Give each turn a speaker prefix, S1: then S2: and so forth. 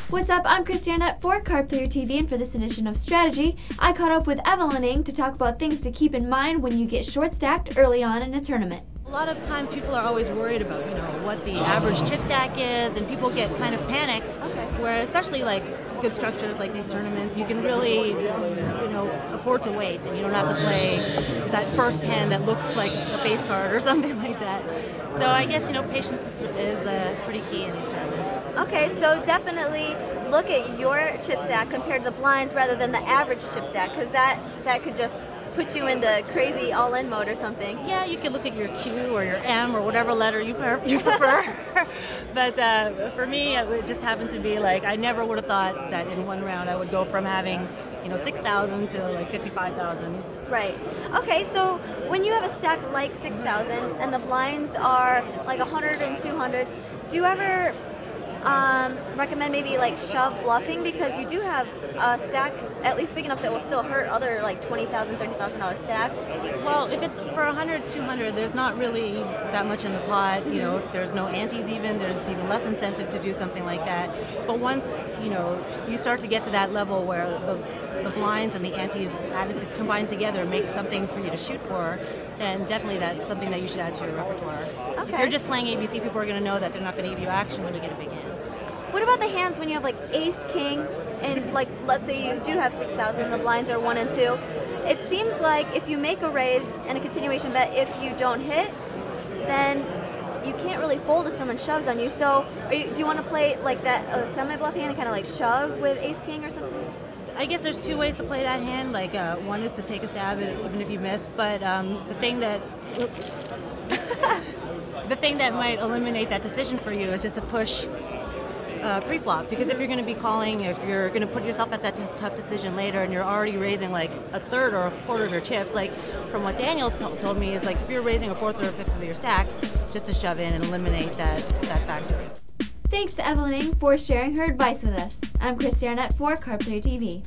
S1: What's up? I'm Christiana for Card Player TV, and for this edition of Strategy, I caught up with Evelyn Ng to talk about things to keep in mind when you get short stacked early on in a tournament.
S2: A lot of times people are always worried about, what the average chip stack is, and people get kind of panicked.
S1: Okay.
S2: Where especially like good structures like these tournaments, you can really, afford to wait, and you don't have to play that first hand that looks like a face card or something like that. So I guess, patience is pretty key in these tournaments.
S1: Okay, so definitely look at your chip stack compared to the blinds rather than the average chip stack, because that could just put you into crazy all-in mode or something.
S2: Yeah, you can look at your Q or your M or whatever letter you prefer. But for me, it just happened to be like I never would have thought that in one round I would go from having 6,000 to like 55,000.
S1: Right. Okay, so when you have a stack like 6,000 and the blinds are like 100 and 200, do you ever recommend maybe like shove bluffing, because you do have a stack at least big enough that will still hurt other like $20,000, $30,000 stacks?
S2: Well, if it's for 100, 200, there's not really that much in the pot. If there's no antes even, there's even less incentive to do something like that. But once, you start to get to that level where the blinds and the antes added to combine together make something for you to shoot for, then definitely that's something that you should add to your repertoire.
S1: Okay.
S2: If you're just playing ABC, people are going to know that they're not going to give you action when you get a big hand.
S1: What about the hands when you have like ace, king, and like let's say you do have 6,000 and the blinds are 1 and 2? It seems like if you make a raise and a continuation bet, if you don't hit, then you can't really fold if someone shoves on you. So do you want to play like that semi-bluff hand and kind of like shove with ace, king or something?
S2: I guess there's two ways to play that hand. Like one is to take a stab at it even if you miss, but the thing that might eliminate that decision for you is just to push pre-flop, because if you're going to be calling, if you're going to put yourself at that tough decision later and you're already raising like a third or a quarter of your chips, like from what Daniel told me, is like if you're raising a fourth or a fifth of your stack, just to shove in and eliminate that factor.
S1: Thanks to Evelyn Ng for sharing her advice with us. I'm Christiana for Card Player TV.